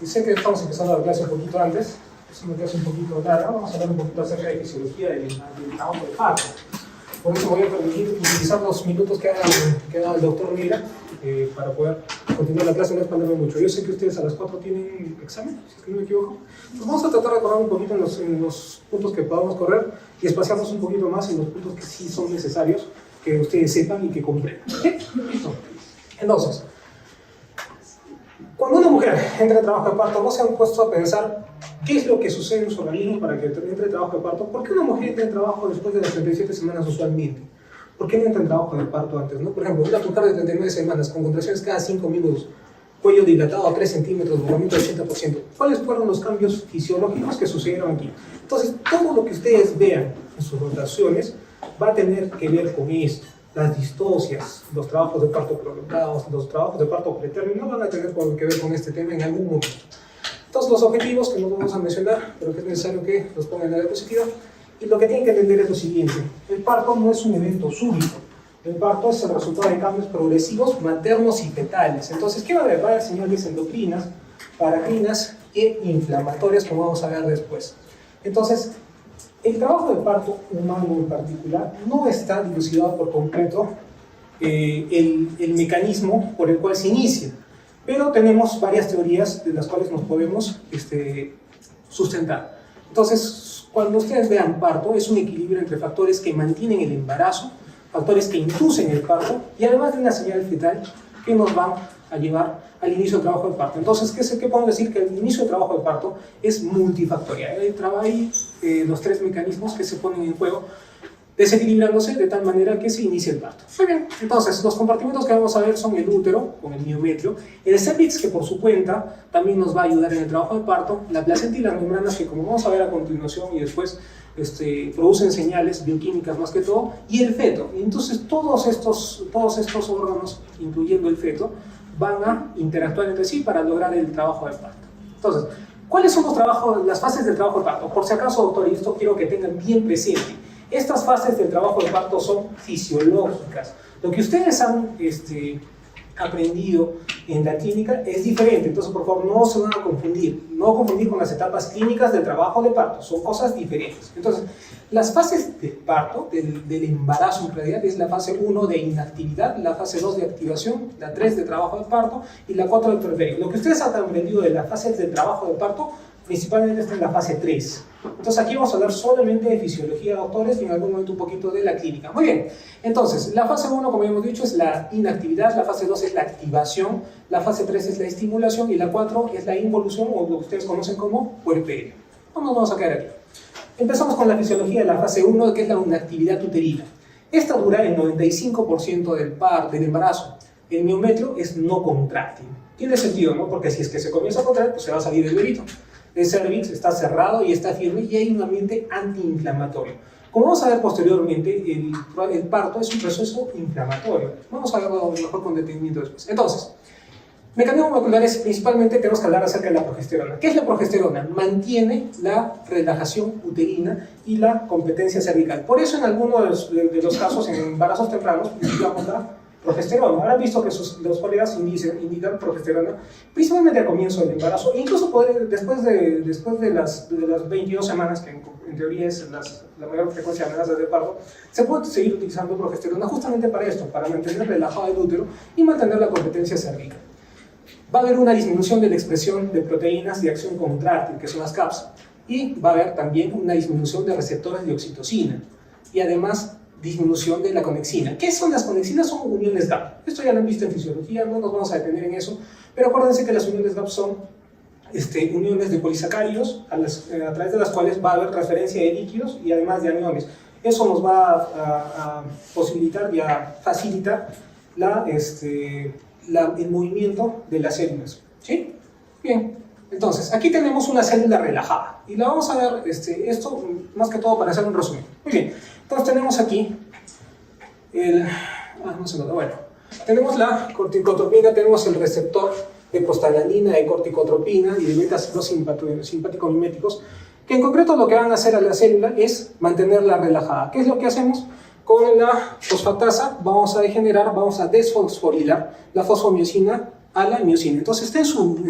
Y sé que estamos empezando la clase un poquito antes, es una clase un poquito larga, vamos a hablar un poquito acerca de fisiología del trabajo de parto. Por eso voy a permitir utilizar los minutos que haga el doctor Mila para poder continuar la clase, no expandirme mucho. Yo sé que ustedes a las 4 tienen examen, si es que no me equivoco. Entonces vamos a tratar de correr un poquito en los puntos que podamos correr y espaciarnos un poquito más en los puntos que sí son necesarios que ustedes sepan y que comprendan. ¿Sí? Listo. Entonces, cuando una mujer entra en trabajo de parto, ¿no se han puesto a pensar qué es lo que sucede en su organismo para que entre en trabajo de parto? ¿Por qué una mujer entra en trabajo después de las 37 semanas usualmente? ¿Por qué no entra en trabajo de parto antes? ¿No? Por ejemplo, una mujer de 39 semanas con contracciones cada 5 minutos, cuello dilatado a 3 centímetros, movimiento del 80%. ¿Cuáles fueron los cambios fisiológicos que sucedieron aquí? Entonces, todo lo que ustedes vean en sus rotaciones va a tener que ver con esto. Las distocias, los trabajos de parto prolongados, los trabajos de parto pretérmino van a tener que ver con este tema en algún momento. Entonces, los objetivos que no vamos a mencionar, pero que es necesario que los pongan en la diapositiva, y lo que tienen que entender es lo siguiente: el parto no es un evento súbito, el parto es el resultado de cambios progresivos maternos y fetales. Entonces, ¿qué va a haber? Va a haber señales endocrinas, paracrinas e inflamatorias, como vamos a ver después. Entonces, el trabajo de parto humano en particular no está dilucidado por completo el mecanismo por el cual se inicia, pero tenemos varias teorías de las cuales nos podemos sustentar. Entonces, cuando ustedes vean parto, es un equilibrio entre factores que mantienen el embarazo, factores que inducen el parto y además de una señal fetal que nos van a llevar al inicio del trabajo de parto. Entonces, ¿qué podemos decir? Que el inicio del trabajo de parto es multifactorial. Hay los 3 mecanismos que se ponen en juego, desequilibrándose de tal manera que se inicie el parto. Muy bien, entonces los compartimentos que vamos a ver son el útero, con el miometrio, el cervix, que por su cuenta también nos va a ayudar en el trabajo de parto, la placenta y las membranas, que como vamos a ver a continuación y después producen señales bioquímicas más que todo, y el feto. Y entonces todos estos órganos, incluyendo el feto, van a interactuar entre sí para lograr el trabajo de parto. Entonces, ¿cuáles son las fases del trabajo de parto? Por si acaso, doctor, y esto quiero que tengan bien presente, estas fases del trabajo de parto son fisiológicas. Lo que ustedes han aprendido en la clínica es diferente, entonces por favor no se van a confundir, no confundir con las etapas clínicas del trabajo de parto, son cosas diferentes. Entonces, las fases de parto, del embarazo en realidad, es la fase 1 de inactividad, la fase 2 de activación, la 3 de trabajo de parto y la 4 de preferir. Lo que ustedes han aprendido de las fases de trabajo de parto principalmente está en la fase 3. Entonces aquí vamos a hablar solamente de fisiología, doctores, y en algún momento un poquito de la clínica. Muy bien, entonces la fase 1, como hemos dicho, es la inactividad, la fase 2 es la activación, la fase 3 es la estimulación y la 4 es la involución, o lo que ustedes conocen como puerperio. No nos vamos a quedar aquí. Empezamos con la fisiología de la fase 1, que es la inactividad uterina. Esta dura el 95% del embarazo. El miometrio es no contráctil. Tiene sentido, ¿no? Porque si es que se comienza a contraer, pues se va a salir el bebito. El cervix está cerrado y está firme y hay un ambiente antiinflamatorio. Como vamos a ver posteriormente, el parto es un proceso inflamatorio. Vamos a verlo mejor con detenimiento después. Entonces, mecanismos moleculares, principalmente tenemos que hablar acerca de la progesterona. ¿Qué es la progesterona? Mantiene la relajación uterina y la competencia cervical. Por eso en algunos de los casos, en embarazos tempranos, utilizamos la progesterona. Habrán visto que los colegas indican progesterona principalmente al comienzo del embarazo, incluso después de las 22 semanas, que en teoría es la mayor frecuencia de amenazas de parto, se puede seguir utilizando progesterona justamente para esto, para mantener relajado el útero y mantener la competencia cervical. Va a haber una disminución de la expresión de proteínas de acción contráctil, que son las CAPS, y va a haber también una disminución de receptores de oxitocina, y además disminución de la conexina. ¿Qué son las conexinas? Son uniones GAP. Esto ya lo han visto en fisiología, no nos vamos a detener en eso, pero acuérdense que las uniones GAP son uniones de polisacáridos a través de las cuales va a haber transferencia de líquidos y además de aniones. Eso nos va a posibilitar y a facilitar el movimiento de las células. ¿Sí? Bien. Entonces, aquí tenemos una célula relajada y la vamos a ver, esto más que todo para hacer un resumen. Muy bien. Entonces tenemos aquí tenemos la corticotropina, tenemos el receptor de prostaglandina, de corticotropina y de betas simpático-miméticos, que en concreto lo que van a hacer a la célula es mantenerla relajada. ¿Qué es lo que hacemos? Con la fosfatasa vamos a desfosforilar la fosfomiosina a la miosina. Entonces está en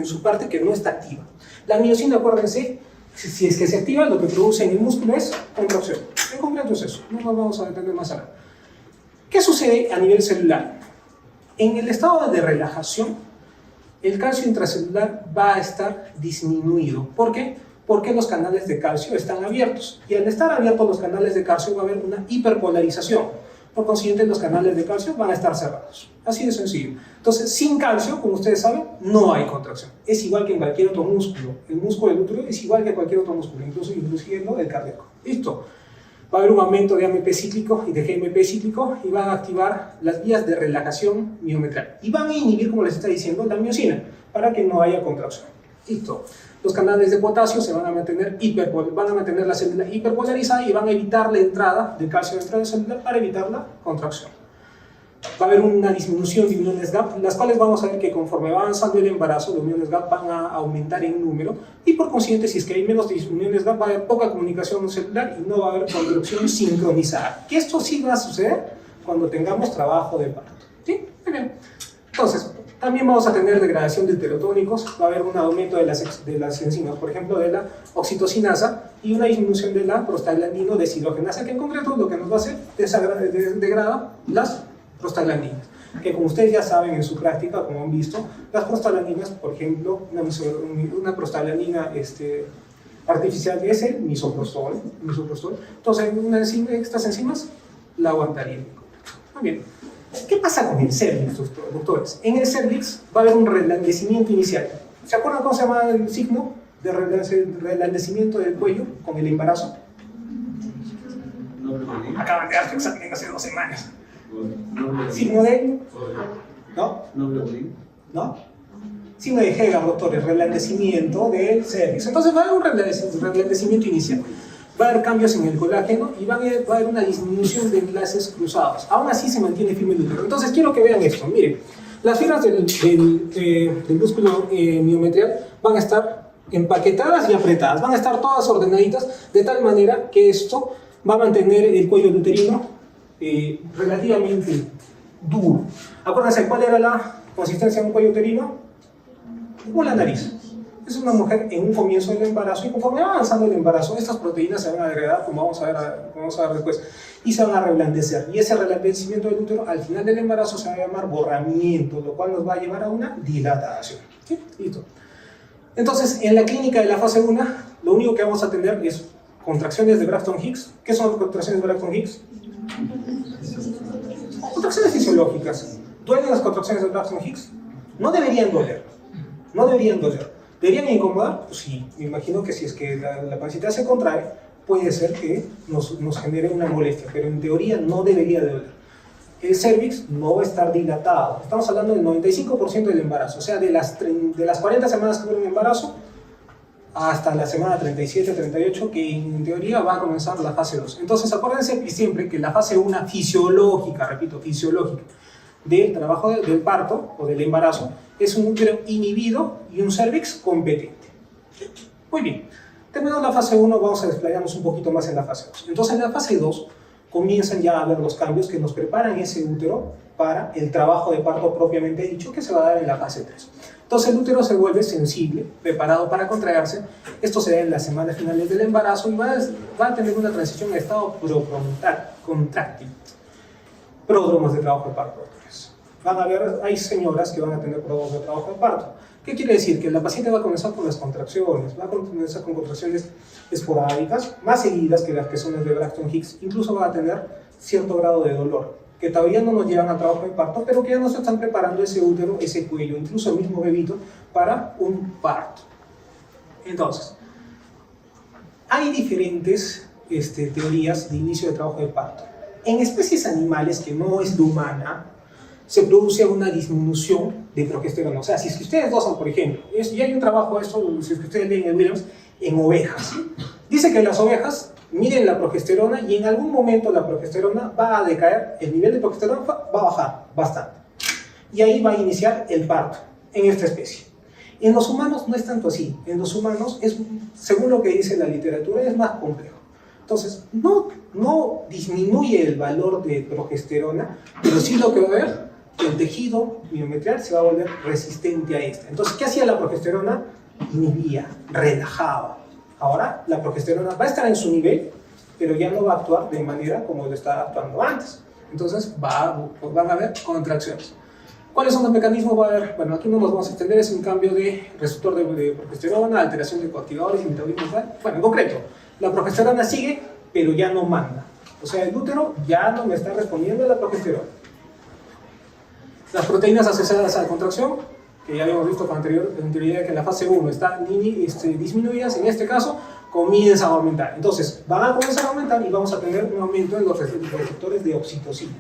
su parte que no está activa. La miosina, acuérdense, si es que se activa, lo que produce en el músculo es contracción. En concreto es eso, no nos vamos a detener más ahora. ¿Qué sucede a nivel celular? En el estado de relajación, el calcio intracelular va a estar disminuido. ¿Por qué? Porque los canales de calcio están abiertos. Y al estar abiertos los canales de calcio va a haber una hiperpolarización. Por consiguiente, los canales de calcio van a estar cerrados. Así de sencillo. Entonces, sin calcio, como ustedes saben, no hay contracción. Es igual que en cualquier otro músculo. El músculo del útero es igual que cualquier otro músculo, incluyendo el cardíaco. Listo. Va a haber un aumento de AMP cíclico y de GMP cíclico y van a activar las vías de relajación miometral. Y van a inhibir, como les está diciendo, la miosina para que no haya contracción. Listo. Los canales de potasio se van a mantener la célula hiperpolarizada y van a evitar la entrada del calcio dentro de la célula para evitar la contracción. Va a haber una disminución de uniones GAP, las cuales vamos a ver que conforme va avanzando el embarazo, las uniones GAP van a aumentar en número y por consiguiente, si es que hay menos uniones GAP, va a haber poca comunicación celular y no va a haber contracción sincronizada. Que esto sí va a suceder cuando tengamos trabajo de parto. ¿Sí? Muy bien. Entonces, también vamos a tener degradación de heterotónicos, va a haber un aumento de las enzimas, por ejemplo, de la oxitocinasa y una disminución de la prostaglandino deshidrogenasa, que en concreto lo que nos va a hacer es degrada las prostaglandinas, que como ustedes ya saben en su práctica, como han visto, las prostaglandinas, por ejemplo, una prostaglandina artificial es el misoprostol. Entonces, estas enzimas la aguantarían. Muy bien. ¿Qué pasa con el cervix, doctores? En el cervix va a haber un reblandecimiento inicial. ¿Se acuerdan cómo se llama el signo de reblandecimiento del cuello con el embarazo? Acaban de dar su examen hace 2 semanas. ¿Signo de? ¿No? ¿No? Signo de Heger, doctores, reblandecimiento del cervix. Entonces va a haber un reblandecimiento inicial. Va a haber cambios en el colágeno y va a haber una disminución de enlaces cruzados. Aún así se mantiene firme el útero. Entonces quiero que vean esto. Miren, las fibras del músculo miometrial van a estar empaquetadas y apretadas. Van a estar todas ordenaditas de tal manera que esto va a mantener el cuello uterino relativamente duro. Acuérdense, ¿cuál era la consistencia de un cuello uterino? Como la nariz. Es una mujer en un comienzo del embarazo y conforme va avanzando el embarazo, estas proteínas se van a agregar, como vamos a ver después, y se van a reblandecer. Y ese reblandecimiento del útero al final del embarazo se va a llamar borramiento, lo cual nos va a llevar a una dilatación. ¿Sí? Listo. Entonces, en la clínica de la fase 1, lo único que vamos a tener es contracciones de Braxton-Hicks. ¿Qué son las contracciones de Braxton-Hicks? Contracciones fisiológicas. ¿Duelen las contracciones de Braxton-Hicks? No deberían doler. No deberían doler. ¿Deberían incomodar? Pues sí, me imagino que si es que la pancita se contrae, puede ser que nos genere una molestia, pero en teoría no debería de doler. El cervix no va a estar dilatado. Estamos hablando del 95% del embarazo, o sea, de las 40 semanas que dura un embarazo hasta la semana 37, 38, que en teoría va a comenzar la fase 2. Entonces, acuérdense siempre que la fase 1 fisiológica, repito, fisiológica, del trabajo del parto o del embarazo, es un útero inhibido y un cervix competente. Muy bien. Terminando la fase 1, vamos a desplayarnos un poquito más en la fase 2. Entonces, en la fase 2 comienzan ya a ver los cambios que nos preparan ese útero para el trabajo de parto propiamente dicho, que se va a dar en la fase 3. Entonces, el útero se vuelve sensible, preparado para contraerse. Esto se da en las semanas finales del embarazo y va a tener una transición a estado contráctil. Pródromos de trabajo de parto. Van a ver, hay señoras que van a tener pródromos de trabajo de parto. ¿Qué quiere decir? Que la paciente va a comenzar con las contracciones, va a comenzar con contracciones esporádicas, más seguidas que las que son las de Braxton-Hicks, incluso va a tener cierto grado de dolor, que todavía no nos llevan al trabajo de parto, pero que ya nos están preparando ese útero, ese cuello, incluso el mismo bebito, para un parto. Entonces, hay diferentes teorías de inicio de trabajo de parto. En especies animales que no es de humana, se produce una disminución de progesterona. O sea, si es que ustedes gozan, por ejemplo, y hay un trabajo, esto, si es que ustedes leen en Williams, en ovejas. Dice que las ovejas miden la progesterona y en algún momento la progesterona va a decaer, el nivel de progesterona va a bajar bastante. Y ahí va a iniciar el parto en esta especie. En los humanos no es tanto así. En los humanos, según lo que dice la literatura, es más complejo. Entonces, no disminuye el valor de progesterona, pero sí lo que va a haber el tejido miometrial se va a volver resistente a esta. Entonces, ¿qué hacía la progesterona? Inhibía, relajaba. Ahora, la progesterona va a estar en su nivel, pero ya no va a actuar de manera como lo estaba actuando antes. Entonces, van a haber contracciones. ¿Cuáles son los mecanismos? Va a haber, bueno, aquí no nos vamos a extender, es un cambio de receptor de progesterona, alteración de coactivadores y metabolismo. Bueno, en concreto, la progesterona sigue, pero ya no manda. O sea, el útero ya no me está respondiendo a la progesterona. Las proteínas asociadas a la contracción, que ya habíamos visto con anterioridad que en la fase 1 están disminuidas, en este caso comienzan a aumentar. Entonces, van a comenzar a aumentar y vamos a tener un aumento en los receptores de oxitocina.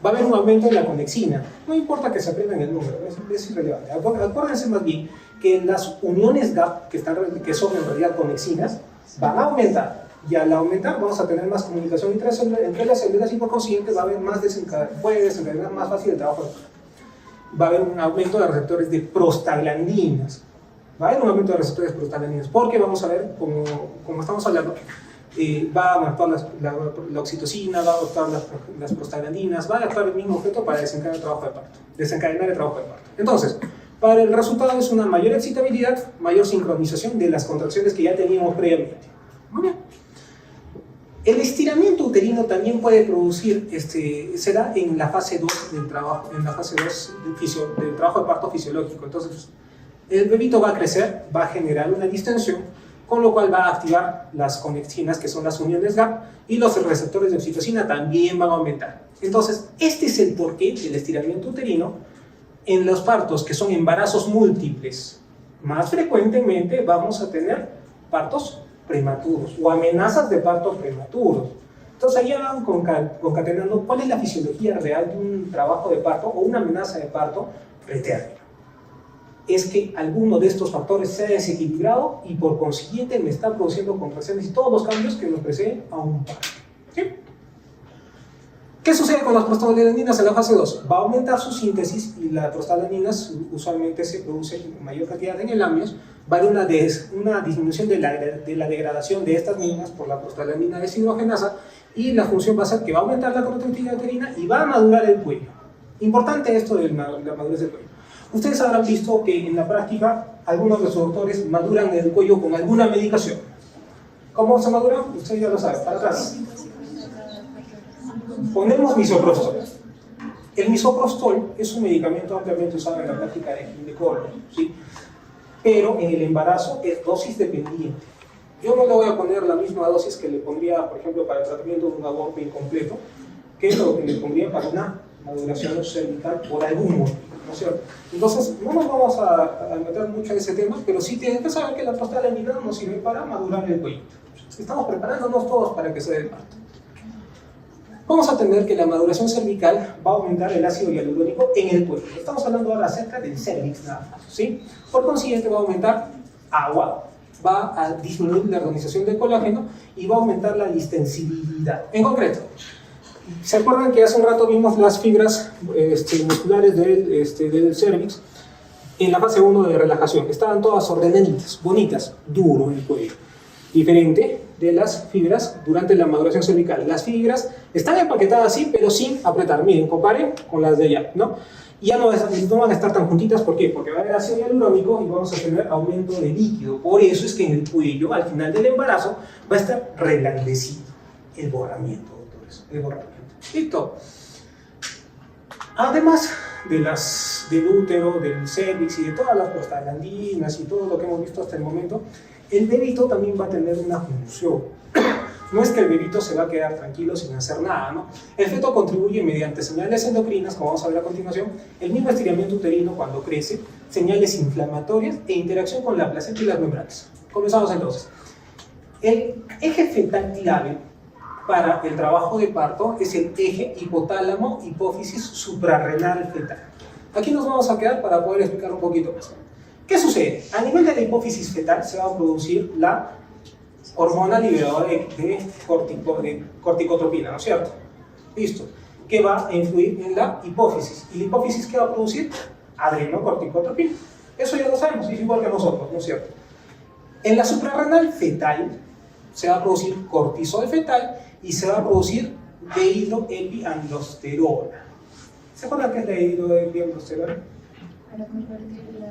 Va a haber un aumento en la conexina. No importa que se aprendan el número, es irrelevante. Acuérdense más bien que las uniones GAP, que son en realidad conexinas, van a aumentar. Y al aumentar vamos a tener más comunicación entre las células y por consiguiente va a haber más puede desencadenar más fácil el trabajo. Va a haber un aumento de receptores de prostaglandinas. Va a haber un aumento de receptores de prostaglandinas porque vamos a ver, como estamos hablando, va a actuar la oxitocina, va a actuar las prostaglandinas, va a actuar el mismo objeto para desencadenar el trabajo de parto. Entonces, para el resultado es una mayor excitabilidad, mayor sincronización de las contracciones que ya teníamos previamente. Muy bien. El estiramiento uterino también puede producir, se da en la fase 2 del trabajo, del trabajo de parto fisiológico. Entonces, el bebito va a crecer, va a generar una distensión, con lo cual va a activar las conexinas, que son las uniones GAP, y los receptores de oxitocina también van a aumentar. Entonces, este es el porqué del estiramiento uterino en los partos que son embarazos múltiples. Más frecuentemente vamos a tener partos prematuros o amenazas de partos prematuros. Entonces, ahí van concatenando cuál es la fisiología real de un trabajo de parto o una amenaza de parto pretérmino. Es que alguno de estos factores se ha desequilibrado y por consiguiente me está produciendo contracciones y todos los cambios que nos preceden a un parto. ¿Sí? ¿Qué sucede con las prostaglandinas en la fase 2? Va a aumentar su síntesis y las prostaglandinas usualmente se producen en mayor cantidad en el amnios. Va a haber una disminución de la degradación de estas mismas por la prostaglandina deshidrogenasa y la función va a ser que va a aumentar la conductividad uterina y va a madurar el cuello. Importante esto de la madurez del cuello. Ustedes habrán visto que en la práctica algunos de sus doctores maduran el cuello con alguna medicación. ¿Cómo se madura? Ustedes ya lo saben, para atrás. Ponemos misoprostol. El misoprostol es un medicamento ampliamente usado en la práctica de ginecólogos, ¿sí? Pero en el embarazo es dosis dependiente. Yo no le voy a poner la misma dosis que le pondría, por ejemplo, para el tratamiento de un aborto incompleto, que es lo que le pondría para una maduración cervical por algún motivo, ¿no es cierto? Entonces, no nos vamos a meter mucho en ese tema, pero sí tienen que saber que la prostaglandina nos sirve para madurar el cuello. Estamos preparándonos todos para que se dé el parto. Vamos a tener que la maduración cervical va a aumentar el ácido hialurónico en el cuello. Estamos hablando ahora acerca del cervix nada más, ¿sí? Por consiguiente va a aumentar agua, va a disminuir la organización del colágeno y va a aumentar la distensibilidad. En concreto, ¿se acuerdan que hace un rato vimos las fibras musculares del cervix en la fase 1 de relajación? Estaban todas ordenaditas, bonitas, duro el cuello. Diferente de las fibras durante la maduración cervical. Las fibras están empaquetadas así, pero sin apretar. Miren, comparen con las de allá, ¿no? Y ya no van a estar tan juntitas. ¿Por qué? Porque va a haber ácido hialurónico y vamos a tener aumento de líquido. Por eso es que en el cuello, al final del embarazo, va a estar reblandecido. El borramiento, doctores. El borramiento. Listo. Además del útero, del cervix y de todas las prostaglandinas y todo lo que hemos visto hasta el momento, el bebito también va a tener una función. No es que el bebito se va a quedar tranquilo sin hacer nada, ¿no? El feto contribuye mediante señales endocrinas, como vamos a ver a continuación, el mismo estiramiento uterino cuando crece, señales inflamatorias e interacción con la placenta y las membranas. Comenzamos entonces. El eje fetal clave para el trabajo de parto es el eje hipotálamo-hipófisis suprarrenal fetal. Aquí nos vamos a quedar para poder explicar un poquito más. ¿Qué sucede? A nivel de la hipófisis fetal se va a producir la hormona liberadora de corticotropina, ¿no es cierto? Listo. Que va a influir en la hipófisis. ¿Y la hipófisis qué va a producir? Adrenocorticotropina. Eso ya lo sabemos, es igual que nosotros, ¿no es cierto? En la suprarrenal fetal se va a producir cortisol fetal y se va a producir dehidroepiandrosterona. ¿Se acuerdan qué es la dihidroepiandrosterona? Para convertir la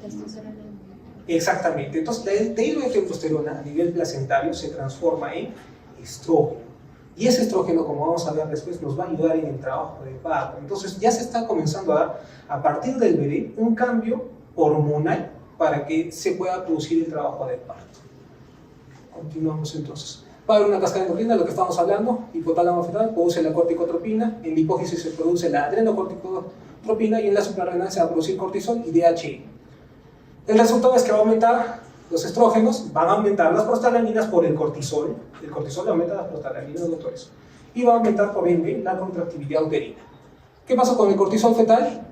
testosterona en... Exactamente. Entonces, la dihidroepiandrosterona a nivel placentario se transforma en estrógeno. Y ese estrógeno, como vamos a ver después, nos va a ayudar en el trabajo de parto. Entonces, ya se está comenzando a dar, a partir del bebé, un cambio hormonal para que se pueda producir el trabajo de parto. Continuamos entonces. Va a haber una cascada endocrina, lo que estamos hablando, hipotálamo fetal produce la corticotropina, en la hipófisis se produce la adrenocorticotropina y en la suprarrenal se va a producir cortisol y DHE. El resultado es que va a aumentar los estrógenos, van a aumentar las prostaglandinas por el cortisol aumenta las prostaglandinas, doctores, y va a aumentar por ende la contractibilidad uterina. ¿Qué pasa con el cortisol fetal?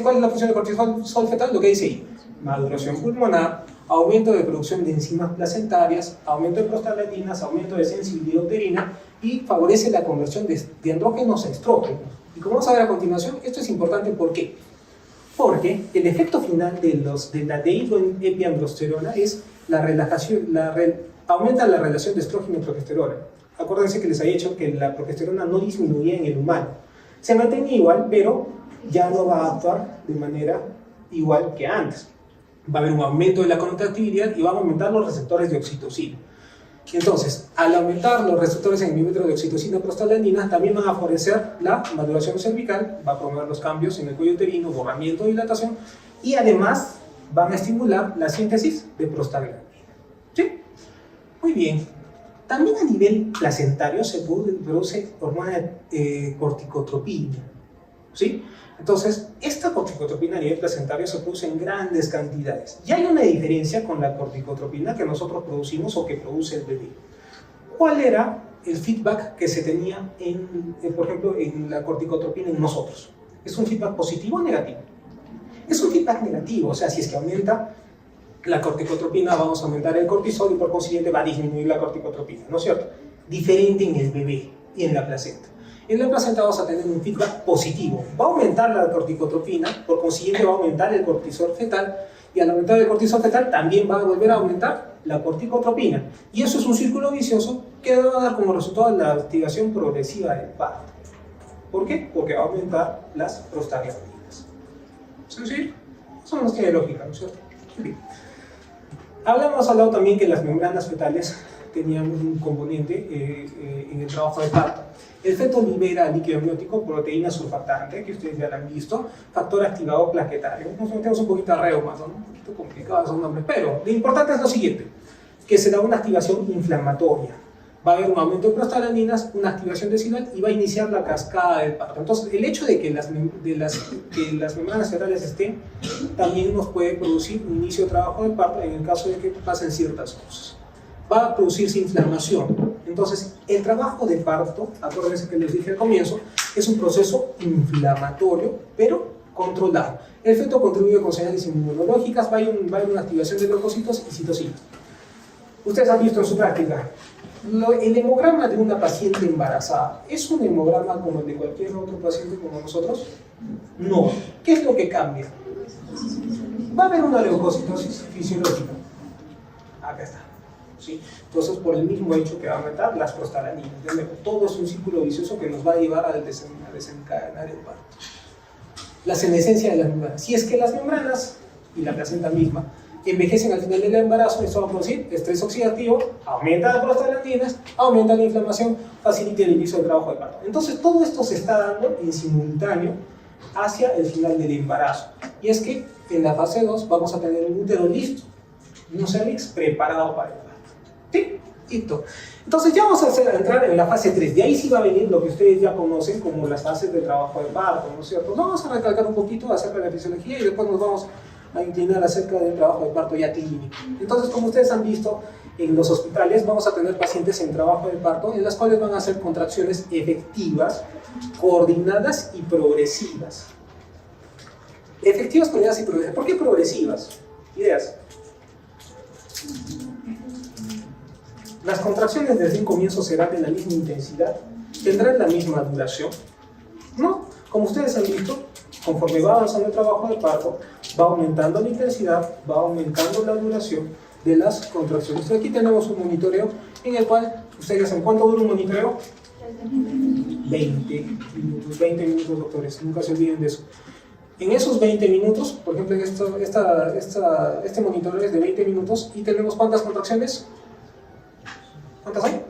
¿Cuál es la función del cortisol fetal? Lo que dice ahí, maduración pulmonar, aumento de producción de enzimas placentarias, aumento de prostaglandinas, aumento de sensibilidad uterina y favorece la conversión de andrógenos a estrógenos. Y como vamos a ver a continuación, esto es importante, ¿por qué? Porque el efecto final de la dihidroepiandrosterona es la relajación, aumenta la relación de estrógeno y progesterona. Acuérdense que les había dicho que la progesterona no disminuía en el humano. Se mantenía igual, pero ya no va a actuar de manera igual que antes. Va a haber un aumento de la contractibilidad y van a aumentar los receptores de oxitocina. Entonces, al aumentar los receptores en el milímetro de oxitocina y prostaglandina, también van a favorecer la maduración cervical, va a promover los cambios en el cuello uterino, borramiento, dilatación, y además van a estimular la síntesis de prostaglandina. ¿Sí? Muy bien. También a nivel placentario se produce hormona corticotropina. ¿Sí? Entonces, esta corticotropina a nivel placentario se produce en grandes cantidades. Y hay una diferencia con la corticotropina que nosotros producimos o que produce el bebé. ¿Cuál era el feedback que se tenía, por ejemplo, en la corticotropina en nosotros? ¿Es un feedback positivo o negativo? Es un feedback negativo, o sea, si es que aumenta la corticotropina, vamos a aumentar el cortisol y por consiguiente va a disminuir la corticotropina, ¿no es cierto? Diferente en el bebé y en la placenta. En la placenta vamos a tener un feedback positivo. Va a aumentar la corticotropina, por consiguiente va a aumentar el cortisol fetal, y al aumentar el cortisol fetal también va a volver a aumentar la corticotropina. Y eso es un círculo vicioso que va a dar como resultado la activación progresiva del parto. ¿Por qué? Porque va a aumentar las prostaglandinas. ¿Es decir? Eso no tiene lógica, ¿no es cierto? Bien. Hemos hablado también que las membranas fetales tenían un componente en el trabajo de parto. El feto libera líquido amniótico, proteína surfactante, que ustedes ya la han visto, factor activador plaquetario. Nos metemos un poquito a reumas, ¿no? Un poquito complicado esos nombres, pero lo importante es lo siguiente, que se da una activación inflamatoria. Va a haber un aumento de prostaglandinas, una activación decidual y va a iniciar la cascada del parto. Entonces, el hecho de que las membranas fetales estén, también nos puede producir un inicio de trabajo del parto en el caso de que pasen ciertas cosas. Va a producirse inflamación. Entonces, el trabajo de parto, acuérdense que les dije al comienzo, es un proceso inflamatorio, pero controlado. El feto contribuye con señales inmunológicas, va a haber una activación de leucocitos y citocinas. Ustedes han visto en su práctica, el hemograma de una paciente embarazada, ¿es un hemograma como el de cualquier otro paciente como nosotros? No. ¿Qué es lo que cambia? Va a haber una leucocitosis fisiológica. Acá está. ¿Sí? Entonces, por el mismo hecho que va a aumentar las prostaglandinas, todo es un círculo vicioso que nos va a llevar a desencadenar el parto. La senescencia de las membranas. Si es que las membranas y la placenta misma envejecen al final del embarazo, esto va a producir estrés oxidativo, aumenta las prostaglandinas, aumenta la inflamación, facilita el inicio del trabajo de parto. Entonces, todo esto se está dando en simultáneo hacia el final del embarazo. Y es que en la fase 2 vamos a tener un útero listo, un cervix preparado para el parto. ¿Sí? Listo. Entonces ya vamos a entrar en la fase 3. De ahí sí va a venir lo que ustedes ya conocen como las fases del trabajo de parto, ¿no es cierto? Vamos a recalcar un poquito acerca de la fisiología y después nos vamos a inclinar acerca del trabajo de parto ya clínico. Entonces, como ustedes han visto, en los hospitales vamos a tener pacientes en trabajo de parto en las cuales van a hacer contracciones efectivas, coordinadas y progresivas. Efectivas, coordinadas y progresivas. ¿Por qué progresivas? Ideas. Las contracciones desde un comienzo serán de la misma intensidad, tendrán la misma duración. No, como ustedes han visto, conforme va avanzando el trabajo de parto, va aumentando la intensidad, va aumentando la duración de las contracciones. Aquí tenemos un monitoreo en el cual, ustedes saben cuánto dura un monitoreo. 20 minutos, doctores, nunca se olviden de eso. En esos 20 minutos, por ejemplo, este monitoreo es de 20 minutos y tenemos ¿cuántas contracciones? ¿Cuántas hay?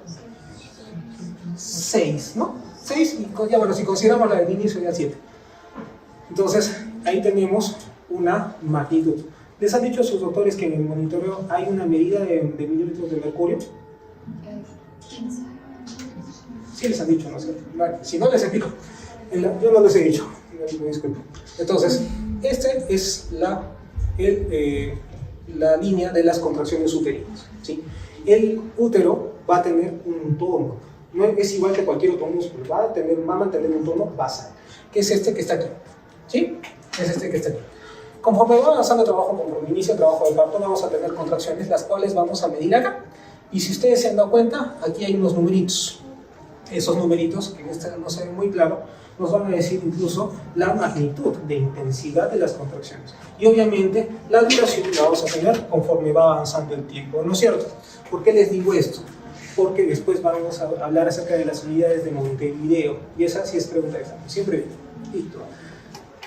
6, ¿no? 6, y ya bueno, si consideramos la del inicio ya 7. Entonces, ahí tenemos una magnitud. ¿Les han dicho a sus doctores que en el monitoreo hay una medida de milímetros de mercurio? 15. Sí les han dicho, ¿no? Si no les explico. Yo no les he dicho, me disculpo. Entonces, esta es la línea de las contracciones uterinas, ¿sí? El útero va a tener un tono, no es igual que cualquier otro músculo, va a mantener un tono basal, que es este que está aquí, ¿sí? Es este que está aquí. Conforme va avanzando el trabajo, conforme inicia el trabajo de parto, vamos a tener contracciones, las cuales vamos a medir acá. Y si ustedes se han dado cuenta, aquí hay unos numeritos. Esos numeritos, que en este no se ven muy claro, nos van a decir incluso la magnitud de intensidad de las contracciones. Y obviamente la duración la vamos a tener conforme va avanzando el tiempo, ¿no es cierto? ¿Por qué les digo esto? Porque después vamos a hablar acerca de las unidades de Montevideo. Y esa sí es pregunta de examen, siempre bien. Listo.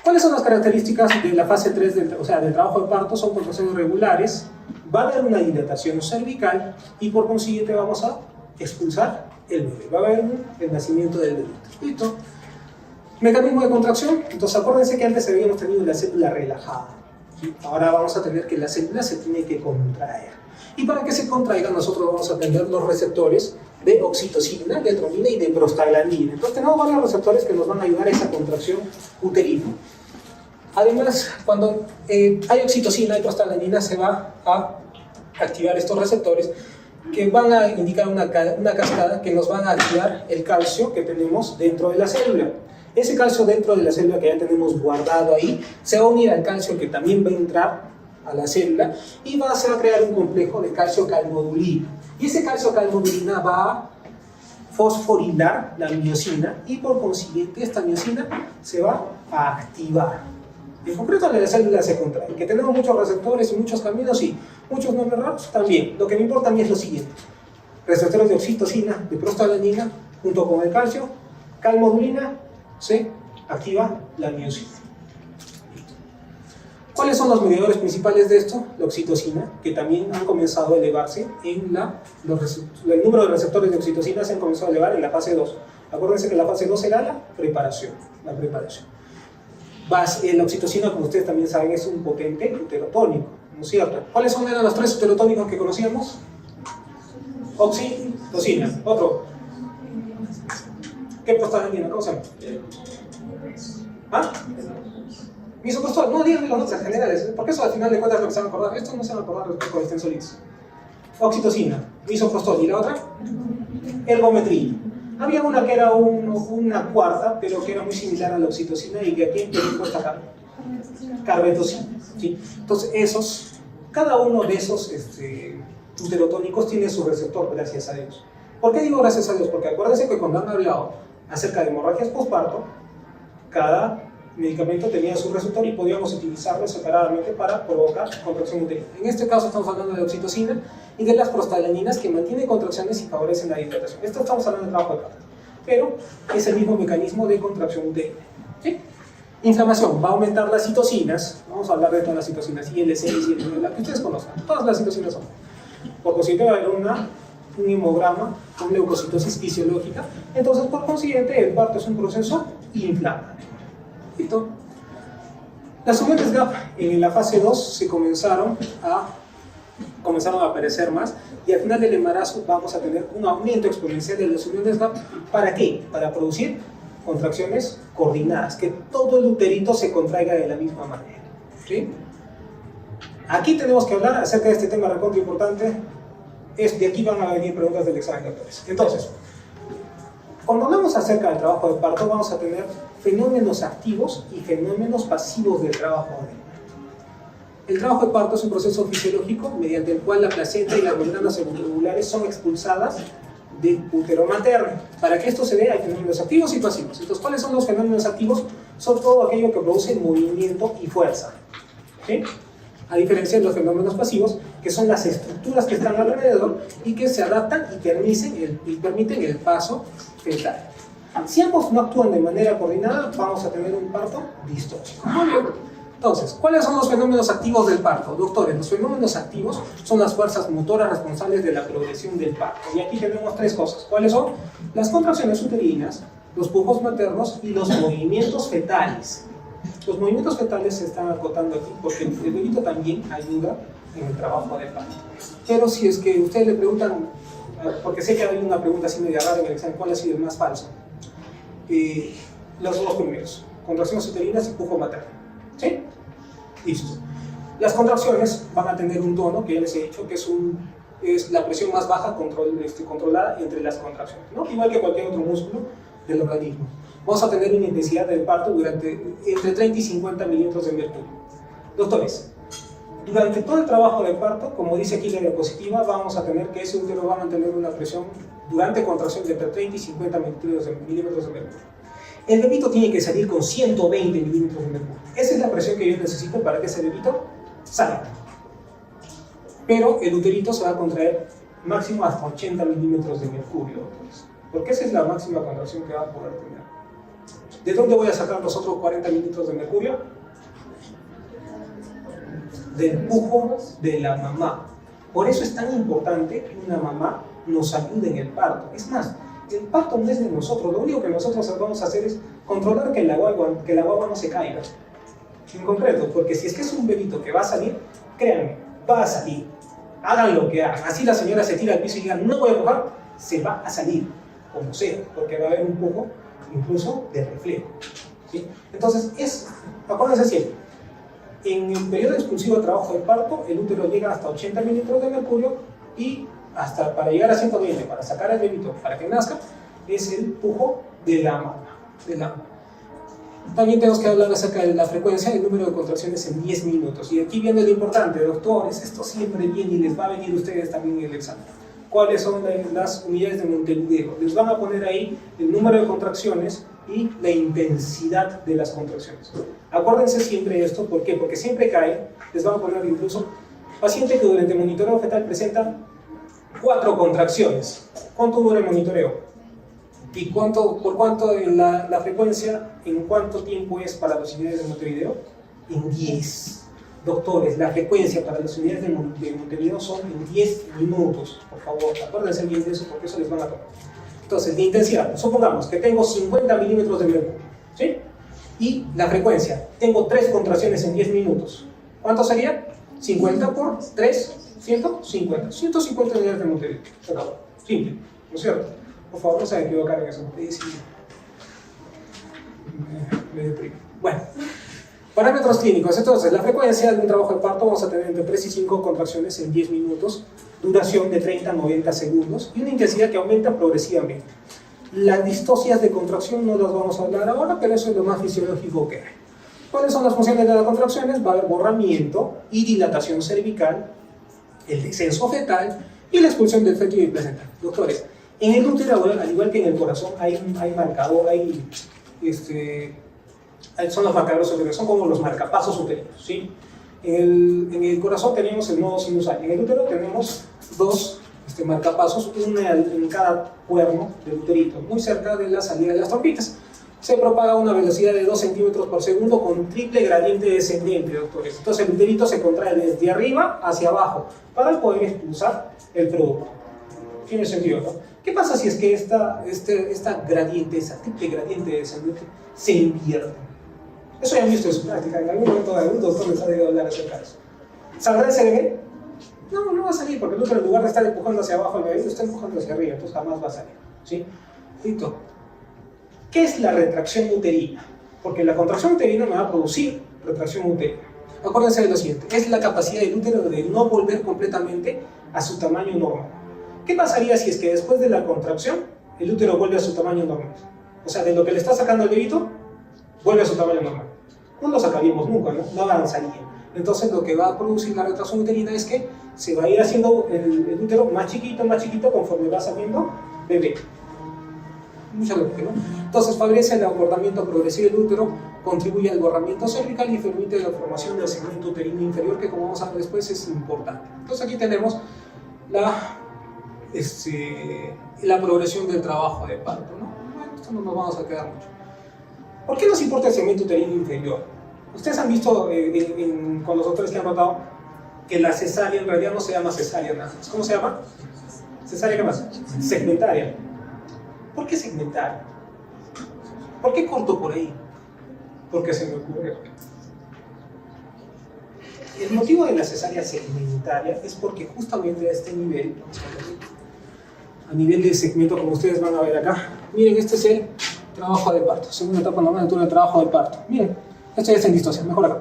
¿Cuáles son las características de la fase 3 del trabajo de parto? Son contracciones regulares, va a haber una dilatación cervical y por consiguiente vamos a expulsar el bebé. Va a haber el nacimiento del bebé. ¿Listo? Mecanismo de contracción. Entonces acuérdense que antes habíamos tenido la célula relajada. ¿Sí? Ahora vamos a tener que la célula se tiene que contraer. Y para que se contraiga nosotros vamos a tener los receptores de oxitocina, de tronina y de prostaglandina. Entonces tenemos varios receptores que nos van a ayudar a esa contracción uterina. Además, cuando hay oxitocina y prostaglandina se va a activar estos receptores que van a indicar una cascada que nos van a activar el calcio que tenemos dentro de la célula. Ese calcio dentro de la célula que ya tenemos guardado ahí se va a unir al calcio que también va a entrar a la célula y se va a crear un complejo de calcio-calmodulina. Y ese calcio-calmodulina va a fosforilar la miosina y por consiguiente esta miosina se va a activar. En concreto la célula se contrae. Que tenemos muchos receptores y muchos caminos y muchos nombres raros también. Lo que me importa a mí es lo siguiente: receptores de oxitocina, de prostaglandina, junto con el calcio, calmodulina, se activa la miosina. ¿Cuáles son los mediadores principales de esto? La oxitocina, que también han comenzado a elevarse el número de receptores de oxitocina se han comenzado a elevar en la fase 2. Acuérdense que la fase 2 era la preparación. La oxitocina, como ustedes también saben, es un potente uterotónico, ¿no es cierto? ¿Cuáles eran los 3 uterotónicos que conocíamos? Oxitocina. Otro. ¿Qué prostaglandina? ¿Cómo se llama? ¿Ah? Misoprostol. No, díganme las notas generales, porque eso al final de cuentas es lo que se van a acordar. Esto no se van a acordar respecto a extensolitis. Oxitocina, misoprostol. ¿Y la otra? Ergometrina. Había una que era una cuarta, pero que era muy similar a la oxitocina y que aquí en Perú está acá. Carbetocina. ¿Sí? Entonces, cada uno de esos uterotónicos tiene su receptor, gracias a Dios. ¿Por qué digo gracias a Dios? Porque acuérdense que cuando han hablado acerca de hemorragias postparto, cada medicamento tenía su receptor y podíamos utilizarlo separadamente para provocar contracción uterina. En este caso estamos hablando de oxitocina y de las prostaglandinas que mantienen contracciones y favorecen la dilatación. Esto estamos hablando de trabajo de parto, pero es el mismo mecanismo de contracción uterina. ¿Sí? Inflamación, va a aumentar las citocinas. Vamos a hablar de todas las citocinas, IL6 y IL9, la que ustedes conozcan. Todas las citocinas son. Por consiguiente va a haber un hemograma con leucocitosis fisiológica. Entonces, por consiguiente, el parto es un proceso inflamatorio. ¿Listo? Las uniones GAP en la fase 2 comenzaron a aparecer más y al final del embarazo vamos a tener un aumento exponencial de las uniones GAP. ¿Para qué? Para producir contracciones coordinadas, que todo el uterito se contraiga de la misma manera. ¿Sí? Aquí tenemos que hablar acerca de este tema recontra importante. De aquí van a venir preguntas del examen de doctores. Entonces, cuando hablamos acerca del trabajo de parto, vamos a tener fenómenos activos y fenómenos pasivos del trabajo de parto. El trabajo de parto es un proceso fisiológico mediante el cual la placenta y las membranas cerebrovasculares son expulsadas del útero materno. Para que esto se dé hay fenómenos activos y pasivos. Entonces, ¿cuáles son los fenómenos activos? Son todo aquello que produce movimiento y fuerza. ¿Sí? A diferencia de los fenómenos pasivos, que son las estructuras que están alrededor y que se adaptan y permiten el paso fetal. Si ambos no actúan de manera coordinada, vamos a tener un parto distóxico. Muy bien. Entonces, ¿cuáles son los fenómenos activos del parto? Doctores, los fenómenos activos son las fuerzas motoras responsables de la progresión del parto. Y aquí tenemos tres cosas. ¿Cuáles son? Las contracciones uterinas, los pujos maternos y los movimientos fetales. Los movimientos fetales se están acotando aquí porque el bebito también ayuda en el trabajo de parto. Pero si es que ustedes le preguntan, porque sé que hay una pregunta así media rara en el examen, ¿cuál ha sido el más falso? Los dos primeros, contracciones uterinas y pujo materno. ¿Sí? Listo. Las van a tener un tono que ya les he dicho que es la presión más baja controlada entre las contracciones, ¿no? Igual que cualquier otro músculo del organismo. Vamos a tener una intensidad del parto entre 30 y 50 milímetros de mercurio. Doctores, durante todo el trabajo de parto, como dice aquí la diapositiva, vamos a tener que ese útero va a mantener una presión durante contracción de entre 30 y 50 milímetros de mercurio. El bebito tiene que salir con 120 milímetros de mercurio. Esa es la presión que yo necesito para que ese bebito salga. Pero el uterito se va a contraer máximo hasta 80 milímetros de mercurio, doctores. Porque esa es la máxima contracción que va a poder tener. ¿De dónde voy a sacar los otros 40 milímetros de mercurio? Del pujo de la mamá. Por eso es tan importante que una mamá nos ayude en el parto. Es más, el parto no es de nosotros. Lo único que nosotros vamos a hacer es controlar que la guagua no se caiga. En concreto, porque si es que es un bebito que va a salir, créanme, va a salir. Hagan lo que hagan. Así la señora se tira al piso y diga, no voy a empujar, se va a salir, como sea, porque va a haber un poco incluso de reflejo. ¿Sí? Entonces, acuérdense siempre, en el periodo exclusivo de trabajo del parto, el útero llega hasta 80 milímetros de mercurio y hasta para llegar a 120, para sacar al bebito, para que nazca, es el pujo de la mama. También tenemos que hablar acerca de la frecuencia y el número de contracciones en 10 minutos. Y aquí viene lo importante, doctores, esto siempre viene y les va a venir a ustedes también en el examen. ¿Cuáles son las unidades de Montevideo? Les van a poner ahí el número de contracciones y la intensidad de las contracciones. Acuérdense siempre de esto, ¿por qué? Porque siempre cae, les van a poner incluso paciente que durante el monitoreo fetal presenta 4 contracciones. ¿Cuánto dura el monitoreo? ¿Y por cuánto la frecuencia, en cuánto tiempo es para las unidades de Montevideo? En 10. Doctores, la frecuencia para las unidades de Montevideo son en 10 minutos. Por favor, acuérdense bien de eso porque eso les van a tomar. Entonces, de intensidad, supongamos que tengo 50 milímetros de mercurio, ¿sí? Y la frecuencia, tengo 3 contracciones en 10 minutos. ¿Cuánto sería? 50 por 3, 150. 150 unidades de Montevideo. Se acabó. Simple, ¿no es cierto? Por favor, no se equivocar en eso. Me deprimo. Bueno, parámetros clínicos. Entonces, la frecuencia de un trabajo de parto vamos a tener entre 3 y 5 contracciones en 10 minutos, duración de 30 a 90 segundos y una intensidad que aumenta progresivamente. Las distocias de contracción no las vamos a hablar ahora, pero eso es lo más fisiológico que hay. ¿Cuáles son las funciones de las contracciones? Va a haber borramiento y dilatación cervical, el descenso fetal y la expulsión del feto y del placenta. Doctores, en el útero, al igual que en el corazón, hay marcador, son los marcadores uterinos, son como los marcapasos uterinos, ¿sí? En el corazón tenemos el nodo sinusal, en el útero tenemos 2 marcapasos, una en cada cuerno del uterito, muy cerca de la salida de las trompitas. Se propaga a una velocidad de 2 centímetros por segundo con triple gradiente descendente, doctores. Entonces el uterito se contrae desde arriba hacia abajo para poder expulsar el producto. Tiene sentido, ¿no? ¿Qué pasa si es que esta gradiente, esa triple gradiente descendente se invierte? Eso ya han visto en su práctica, en algún momento algún doctor les ha debido hablar acerca de eso. ¿Saldrá ese bebé? No, no va a salir, porque el útero en lugar de estar empujando hacia abajo el bebé, lo está empujando hacia arriba, entonces jamás va a salir, ¿sí? Listo. ¿Qué es la retracción uterina? Porque la contracción uterina me va a producir retracción uterina. Acuérdense de lo siguiente, es la capacidad del útero de no volver completamente a su tamaño normal. ¿Qué pasaría si es que después de la contracción el útero vuelve a su tamaño normal? O sea, de lo que le está sacando el bebito, vuelve a su tamaño normal. No lo sacaríamos nunca, ¿no? No avanzaría. Entonces lo que va a producir la retracción uterina es que se va a ir haciendo el útero más chiquito conforme va saliendo bebé. Mucha lógica, ¿no? Entonces favorece el acortamiento progresivo del útero contribuye al borramiento cervical y permite la formación del segmento uterino inferior, que como vamos a ver después es importante. Entonces aquí tenemos la progresión del trabajo de parto, ¿no? Bueno, esto no nos vamos a quedar mucho. ¿Por qué nos importa el segmento uterino inferior? Ustedes han visto con los doctores que han notado que la cesárea en realidad no se llama cesárea nada más. ¿Cómo se llama? ¿Cesárea qué más? Segmentaria. ¿Por qué segmentaria? ¿Por qué corto por ahí? Porque se me ocurre. El motivo de la cesárea segmentaria es porque justamente a este nivel, a nivel de segmento, como ustedes van a ver acá, miren, este es el trabajo de parto, segunda etapa normal de trabajo de parto. Miren, esto ya está en distancia, mejor acá.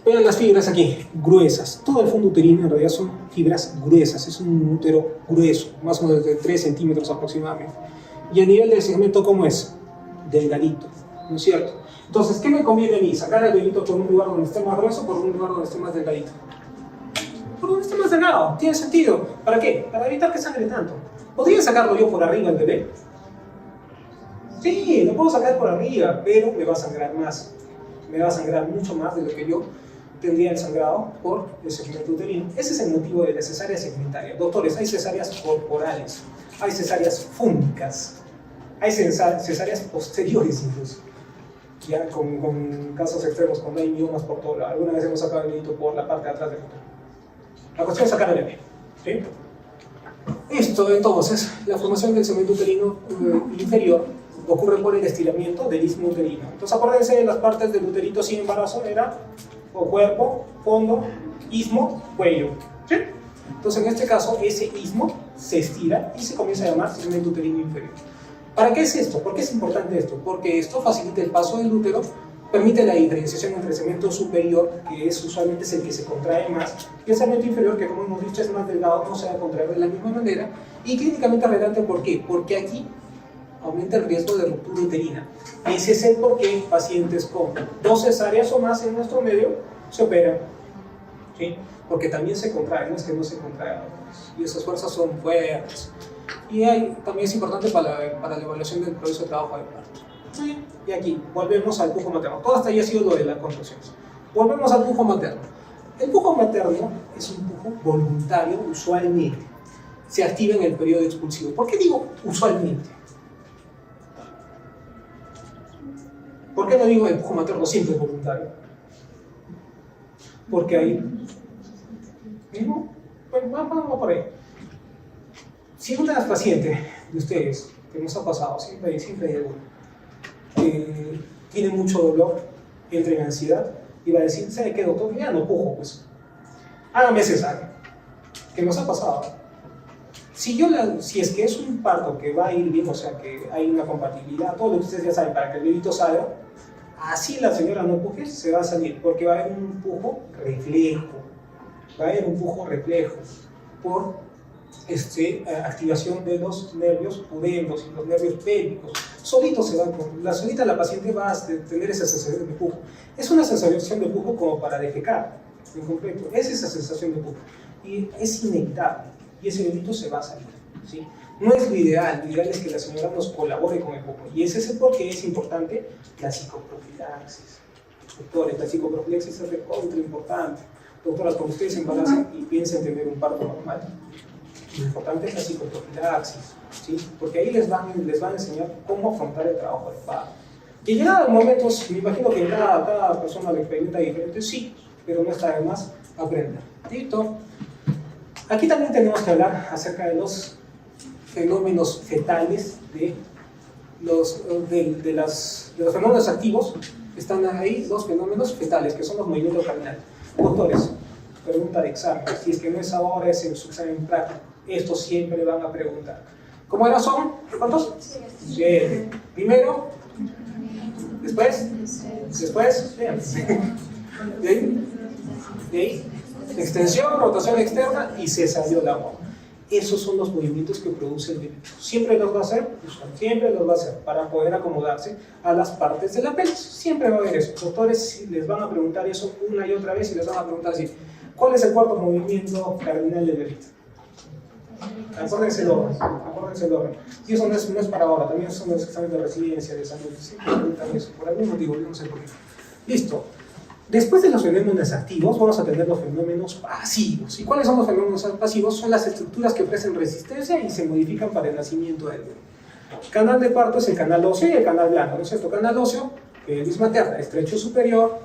Vean las fibras aquí, gruesas. Todo el fondo uterino en realidad son fibras gruesas, es un útero grueso, más o menos de 3 centímetros aproximadamente. Y a nivel del segmento, ¿cómo es? Delgadito, ¿no es cierto? Entonces, ¿qué me conviene a mí? ¿Sacar el dedito por un lugar donde esté más grueso o por un lugar donde esté más delgadito? Por donde esté más delgado, tiene sentido. ¿Para qué? Para evitar que sangre tanto. ¿Podría sacarlo yo por arriba el bebé? Sí, lo puedo sacar por arriba, pero me va a sangrar más. Me va a sangrar mucho más de lo que yo tendría el sangrado por el segmento uterino. Ese es el motivo de la cesárea segmentaria. Doctores, hay cesáreas corporales, hay cesáreas fúngicas, hay cesáreas posteriores incluso. Ya con casos extremos, cuando hay miomas por todo lado. Alguna vez hemos sacado el dedito por la parte de atrás del útero. La cuestión es sacar el bebé. ¿Sí? Esto entonces, la formación del segmento uterino inferior ocurre por el estiramiento del istmo uterino. Entonces acuérdense de las partes del uterito sin embarazo, era cuerpo, fondo, istmo, cuello. ¿Sí? Entonces en este caso ese istmo se estira y se comienza a llamar segmento uterino inferior. ¿Para qué es esto? ¿Por qué es importante esto? Porque esto facilita el paso del útero, permite la diferenciación entre el segmento superior, que usualmente es el que se contrae más, y el segmento inferior, que como hemos dicho es más delgado, no se va a contraer de la misma manera, y clínicamente relevante. ¿Por qué? Porque aquí aumenta el riesgo de ruptura uterina. Ese es el por qué pacientes con 2 cesáreas o más en nuestro medio se operan. ¿Sí? Porque también se contrae, no es que no se contrae, y esas fuerzas son fuertes. Y también es importante para la evaluación del proceso de trabajo de parto. Y aquí volvemos al pujo materno. Todo hasta ahí ha sido lo de la contracción. Volvemos al pujo materno. El pujo materno es un pujo voluntario usualmente. Se activa en el periodo expulsivo. ¿Por qué digo usualmente? ¿Por qué no digo el pujo materno siempre es voluntario? Porque ahí... Bueno, vamos por ahí. Si una de las pacientes de ustedes, que nos ha pasado, siempre hay alguna, que tiene mucho dolor, entra en ansiedad, y va a decir, ¿sabe qué, doctor? Ya no pujo, pues. Hágame cesárea. Que nos ha pasado. Si es que es un parto que va a ir bien, o sea, que hay una compatibilidad, todo lo que ustedes ya saben, para que el bebito salga, así la señora no puje, se va a salir, porque va a haber un pujo reflejo. Va a haber un pujo reflejo por activación de los nervios pudendos y los nervios pélvicos. Solita la paciente va a tener esa sensación de pujo. Es una sensación de pujo como para defecar, en completo. Es esa sensación de pujo. Y es inevitable. Y ese bebito se va a salir. ¿Sí? No es lo ideal es que la señora nos colabore con el pujo. Y ese es el por qué es importante la psicoprofilaxis. Doctores, la psicoprofilaxis es recontra importante. Doctoras, cuando ustedes se embaracen y piensen tener un parto normal, lo importante es la psicoprofilaxis, ¿sí? Porque ahí les van a enseñar cómo afrontar el trabajo de parto. Y llegados momentos, me imagino que cada persona lo experimenta diferente, sí, pero no está de más aprender. ¿Listo? Aquí también tenemos que hablar acerca de los fenómenos fetales, de los fenómenos activos. Están ahí los fenómenos fetales, que son los movimientos cardinales. Doctores, pregunta de examen, si es que no es ahora, es en su examen práctico. Esto siempre le van a preguntar. ¿Cómo era? ¿Son? ¿Cuántos? 7. Primero, después, vean. De ahí, extensión, rotación externa y se salió el agua. Esos son los movimientos que produce el bebé. Siempre los va a hacer, para poder acomodarse a las partes de la pelvis. Siempre va a haber eso. Doctores les van a preguntar eso una y otra vez y les van a preguntar así: ¿cuál es el cuarto movimiento cardinal del bebé? Acuérdense el orden, acuérdense el orden. Y eso no es para ahora, también son los exámenes de residencia, de salud. Siempre preguntan eso, por algún motivo, yo no sé por qué. Listo. Después de los fenómenos activos, vamos a tener los fenómenos pasivos. ¿Y cuáles son los fenómenos pasivos? Son las estructuras que ofrecen resistencia y se modifican para el nacimiento del bebé. El canal de parto es el canal óseo y el canal blando, ¿no es cierto? Canal óseo, pelvis materna, estrecho superior,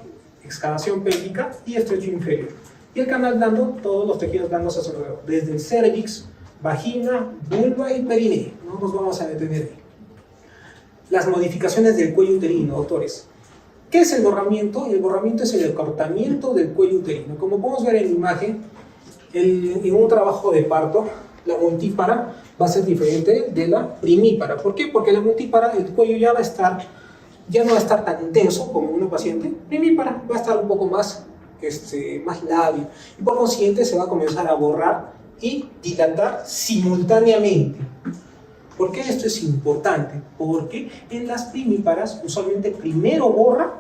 excavación pélvica y estrecho inferior. Y el canal blando, todos los tejidos blandos a su alrededor, desde el cérvix, vagina, vulva y perineo. No nos vamos a detener ahí. Las modificaciones del cuello uterino, doctores. ¿Qué es el borramiento? El borramiento es el acortamiento del cuello uterino. Como podemos ver en la imagen, en un trabajo de parto, la multípara va a ser diferente de la primípara. ¿Por qué? Porque la multípara, el cuello ya no va a estar tan tenso como una paciente primípara, va a estar un poco más lábil. Y por consiguiente se va a comenzar a borrar y dilatar simultáneamente. ¿Por qué esto es importante? Porque en las primíparas usualmente primero borra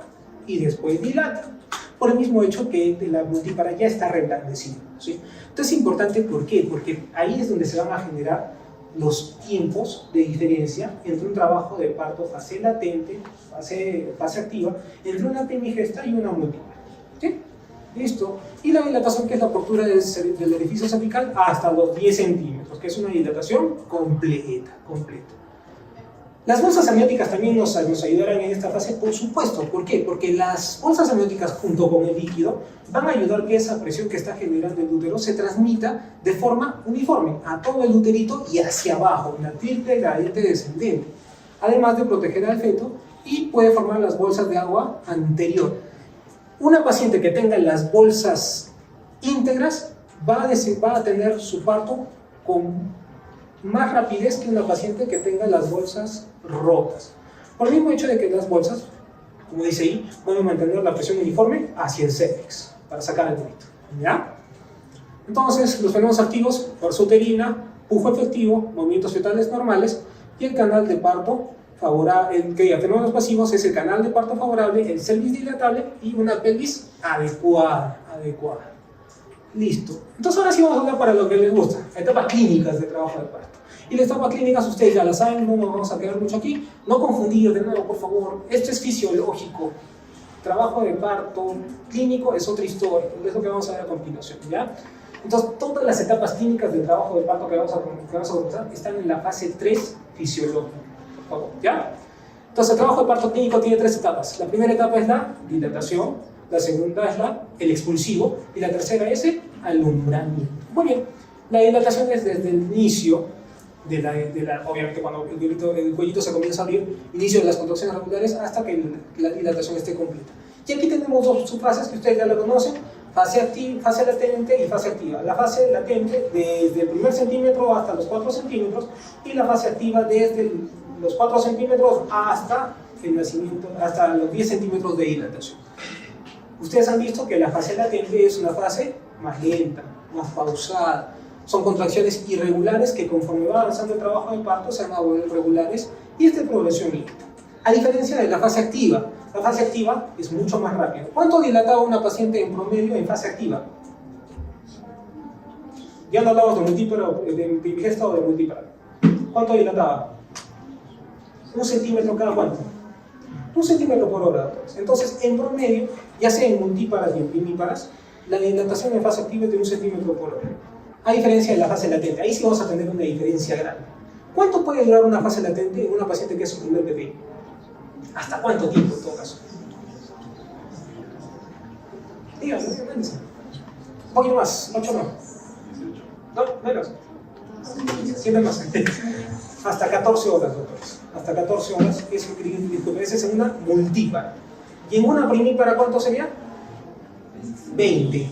y después dilata, por el mismo hecho que la multípara ya está reblandecida, ¿sí? Entonces es importante, ¿por qué? Porque ahí es donde se van a generar los tiempos de diferencia entre un trabajo de parto fase latente, fase activa, entre una primigesta y una multípara, ¿sí? Listo. Y la dilatación, que es la apertura del orificio cervical hasta los 10 centímetros, que es una dilatación completa. Las bolsas amnióticas también nos ayudarán en esta fase, por supuesto. ¿Por qué? Porque las bolsas amnióticas junto con el líquido van a ayudar que esa presión que está generando el útero se transmita de forma uniforme a todo el uterito y hacia abajo, en la triple gradiente descendente, además de proteger al feto y puede formar las bolsas de agua anterior. Una paciente que tenga las bolsas íntegras va a tener su parto con más rapidez que una paciente que tenga las bolsas rotas. Por el mismo hecho de que las bolsas, como dice ahí, van a mantener la presión uniforme hacia el cérvix para sacar el bebito. ¿Ya? Entonces, los fenómenos activos, fuerza uterina, pujo efectivo, movimientos fetales normales y el canal de parto favorable. Fenómenos pasivos es el canal de parto favorable, el cervix dilatable y una pelvis adecuada. Listo. Entonces ahora sí vamos a hablar para lo que les gusta, etapas clínicas de trabajo de parto. Y las etapas clínicas ustedes ya las saben, no nos vamos a quedar mucho aquí. No confundir de nuevo, por favor. Esto es fisiológico. Trabajo de parto clínico es otra historia, es lo que vamos a ver a continuación, ¿ya? Entonces todas las etapas clínicas del trabajo de parto que vamos a comenzar están en la fase 3 fisiológica. Por favor, ¿ya? Entonces el trabajo de parto clínico tiene 3 etapas. La primera etapa es la dilatación, la segunda es el expulsivo y la tercera es el alumbramiento. Muy bien, la dilatación es desde el inicio obviamente cuando el cuellito se comienza a abrir, inicio de las contracciones regulares hasta que la dilatación esté completa. Y aquí tenemos 2 subfases que ustedes ya la conocen, fase latente y fase activa. La fase latente desde el primer centímetro hasta los 4 centímetros y la fase activa desde los 4 centímetros hasta el nacimiento, hasta los 10 centímetros de dilatación. Ustedes han visto que la fase latente es una fase más lenta, más pausada. Son contracciones irregulares que conforme va avanzando el trabajo de parto se van a volver regulares y es de progresión lenta. A diferencia de la fase activa es mucho más rápida. ¿Cuánto dilataba una paciente en promedio en fase activa? Ya no hablamos de multípara, de primigesta o de multípara. ¿Cuánto dilataba? 1 centímetro cada cuánto. 1 centímetro por hora. Entonces, en promedio, ya sea en multíparas y en primíparas, la dilatación en fase activa es de 1 centímetro por hora. A diferencia de la fase latente, ahí sí vamos a tener una diferencia grande. ¿Cuánto puede durar una fase latente en una paciente que es su primer bebé? ¿Hasta cuánto tiempo en todo caso? Díganme, díganme. Un poquito más, 8 no. No, menos. Siempre más. Hasta 14 horas, doctores. Hasta 14 horas esa es una multípara. ¿Y en una primípara cuánto sería? 20.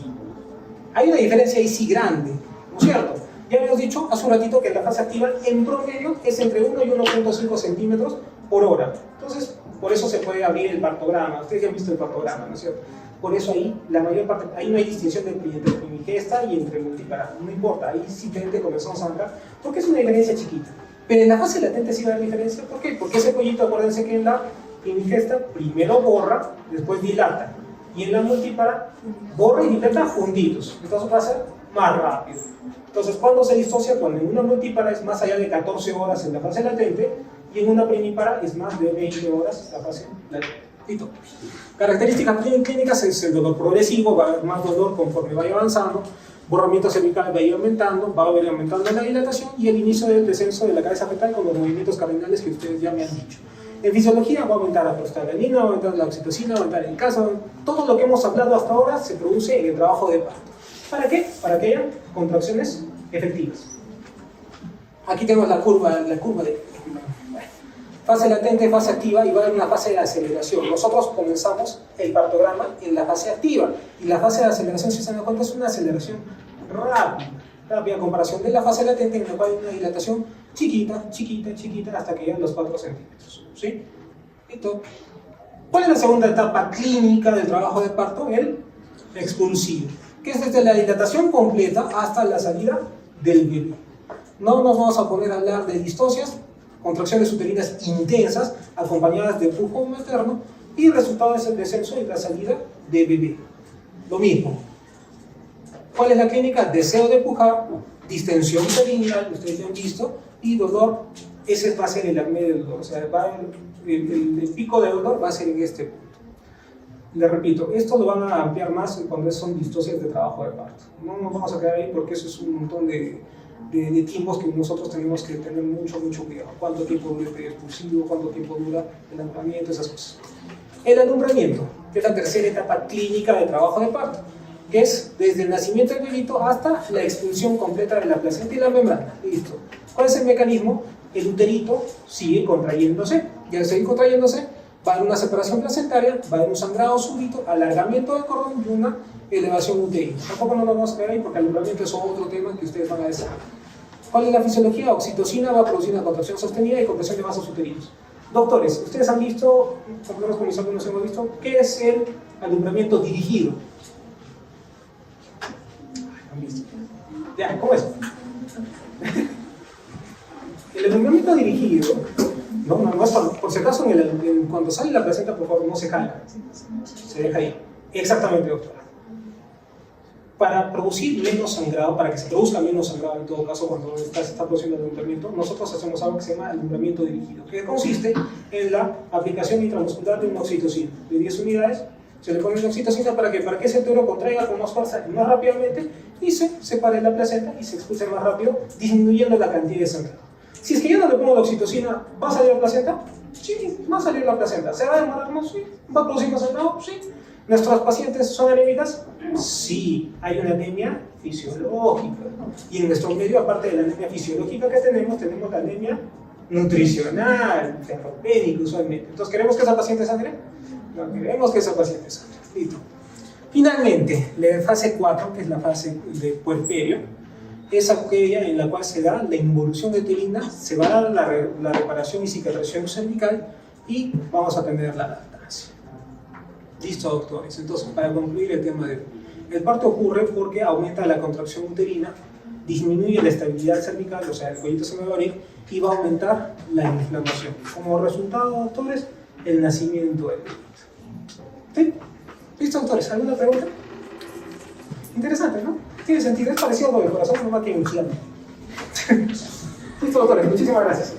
Hay una diferencia ahí sí grande, ¿no es cierto? Ya habíamos dicho hace un ratito que la fase activa en promedio es entre 1 y 1.5 centímetros por hora. Entonces, por eso se puede abrir el partograma. Ustedes ya han visto el partograma, ¿no es cierto? Por eso ahí, la mayor parte, ahí no hay distinción entre primigesta y entre multípara. No importa, ahí simplemente comenzamos a arrancar porque es una diferencia chiquita. Pero en la fase latente sí va a haber diferencia. ¿Por qué? Porque ese pollito, acuérdense que en la primigesta primero borra, después dilata. Y en la multípara borra y dilata juntitos. Entonces va a ser más rápido. Entonces, ¿cuándo se disocia? Cuando en una multípara es más allá de 14 horas en la fase latente y en una primípara es más de 20 horas la fase latente. Listo. Características clínicas es el dolor progresivo, va a haber más dolor conforme vaya avanzando, borramiento cervical va a ir aumentando, va a ir aumentando la dilatación y el inicio del descenso de la cabeza fetal con los movimientos cardinales que ustedes ya me han dicho. En fisiología va a aumentar la prostaglandina, va a aumentar la oxitocina, va a aumentar el caso. Todo lo que hemos hablado hasta ahora se produce en el trabajo de parto. ¿Para qué? Para que haya contracciones efectivas. Aquí tenemos la curva de fase latente, fase activa y va a haber una fase de aceleración. Nosotros comenzamos el partograma en la fase activa y la fase de aceleración, si se dan cuenta, es una aceleración rápida en comparación de la fase latente en la cual hay una dilatación chiquita hasta que llegan los 4 centímetros. ¿Sí? Listo. ¿Cuál es la segunda etapa clínica del trabajo de parto? El expulsivo, que es desde la dilatación completa hasta la salida del bebé. No nos vamos a poner a hablar de distocias, contracciones uterinas intensas acompañadas de pujo materno y resultado es el descenso y la salida de bebé. Lo mismo. ¿Cuál es la clínica? Deseo de pujar, distensión uterina, ustedes ya han visto, y dolor. Ese va a ser el acné del dolor, o sea, el pico de dolor va a ser en este punto. Le repito, esto lo van a ampliar más cuando son distocias de trabajo de parto. No nos vamos a quedar ahí porque eso es un montón de tiempos que nosotros tenemos que tener mucho cuidado. ¿Cuánto tiempo dura el periodo expulsivo? ¿Cuánto tiempo dura el alumbramiento? Esas cosas. El alumbramiento, que es la tercera etapa clínica de trabajo de parto, que es desde el nacimiento del bebito hasta la expulsión completa de la placenta y la membrana. Listo. ¿Cuál es el mecanismo? El uterito sigue contrayéndose, y al seguir contrayéndose va a haber una separación placentaria, va a haber un sangrado súbito, alargamiento del cordón y una elevación uterina. Tampoco no nos vamos a quedar ahí porque el alumbramiento es otro tema que ustedes van a desarrollar. ¿Cuál es la fisiología? Oxitocina va a producir una contracción sostenida y compresión de vasos uterinos. Doctores, ustedes han visto, como los mis alumnos hemos visto, ¿qué es el alumbramiento dirigido? ¿Han visto? Ya, ¿cómo es? El alumbramiento dirigido, no es por si acaso, cuando sale la placenta, por favor, no se jala, se deja ahí. Exactamente, doctora. Para producir menos sangrado, para que se produzca menos sangrado en todo caso cuando se está produciendo el alumbramiento, nosotros hacemos algo que se llama alumbramiento dirigido, que consiste en la aplicación intramuscular de una oxitocina de 10 unidades. Se le pone una oxitocina para que ese útero contraiga con más fuerza y más rápidamente y se separe la placenta y se expulse más rápido, disminuyendo la cantidad de sangrado. Si es que yo no le pongo la oxitocina, ¿va a salir la placenta? Sí, va a salir la placenta. ¿Se va a demorar más? Sí. ¿Va a producir más sangrado? Sí. ¿Nuestras pacientes son anémicas? Sí, hay una anemia fisiológica. Y en nuestro medio, aparte de la anemia fisiológica que tenemos la anemia nutricional, ferropénica usualmente. Entonces, ¿queremos que esa paciente sangre? No queremos que esa paciente sangre. Listo. Finalmente, la fase 4, que es la fase de puerperio, es aquella en la cual se da la involución uterina, se va a dar la reparación y cicatrización cervical y vamos a tener la lactancia. Listo, doctores. Entonces, para concluir el tema de hoy, el parto ocurre porque aumenta la contracción uterina, disminuye la estabilidad cervical, o sea, el cuellito se me va a abrir y va a aumentar la inflamación. Como resultado, doctores, el nacimiento del bebé. ¿Sí? ¿Listo, doctores? ¿Alguna pregunta? Interesante, ¿no? Tiene sentido, es parecido a lo del corazón, no más que inflama. Listo, doctores, muchísimas gracias.